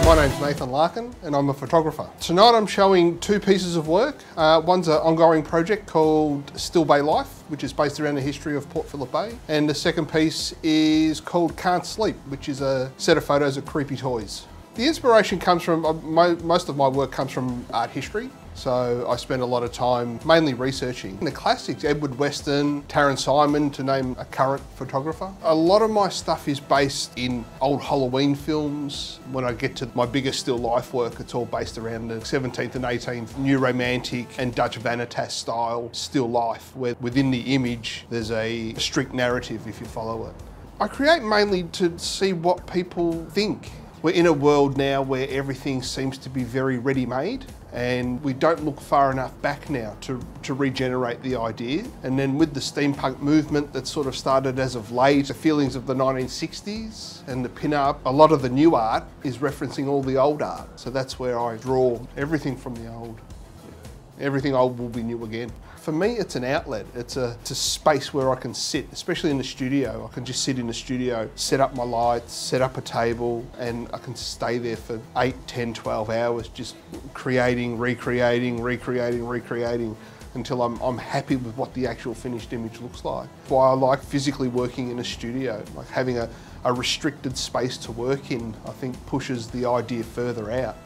My name's Nathan Larkin and I'm a photographer. Tonight I'm showing two pieces of work. One's an ongoing project called Still Bay Life, which is based around the history of Port Phillip Bay. And the second piece is called Can't Sleep, which is a set of photos of creepy toys. The inspiration comes from, most of my work comes from art history. So I spend a lot of time mainly researching the classics, Edward Weston, Tarrant Simon, to name a current photographer. A lot of my stuff is based in old Halloween films. When I get to my bigger still life work, it's all based around the 17th and 18th New Romantic and Dutch Vanitas style still life, where within the image there's a strict narrative if you follow it. I create mainly to see what people think. We're in a world now where everything seems to be very ready-made, and we don't look far enough back now to regenerate the idea. And then with the steampunk movement that sort of started as of late, the feelings of the 1960s and the pin-up, a lot of the new art is referencing all the old art. So that's where I draw everything from the old. Everything old will be new again. For me, it's an outlet. It's a space where I can sit, especially in the studio. I can just sit in the studio, set up my lights, set up a table, and I can stay there for 8, 10, 12 hours, just creating, recreating until I'm happy with what the actual finished image looks like. That's why I like physically working in a studio. Like having a restricted space to work in, I think pushes the idea further out.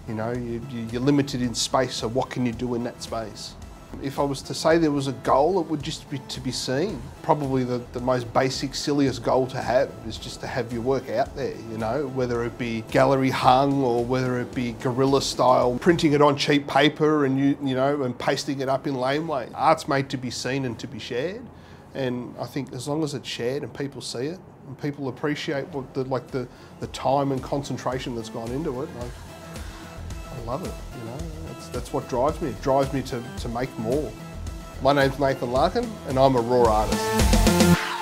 You know, you're limited in space, so what can you do in that space? If I was to say there was a goal, it would just be to be seen. Probably the most basic, silliest goal to have is just to have your work out there, you know, whether it be gallery hung or whether it be guerrilla style, printing it on cheap paper and you know, and pasting it up in laneway. Art's made to be seen and to be shared, and I think as long as it's shared and people see it and people appreciate what the time and concentration that's gone into it, I love it, you know. That's what drives me. It drives me to make more. My name's Nathan Larkin and I'm a raw artist.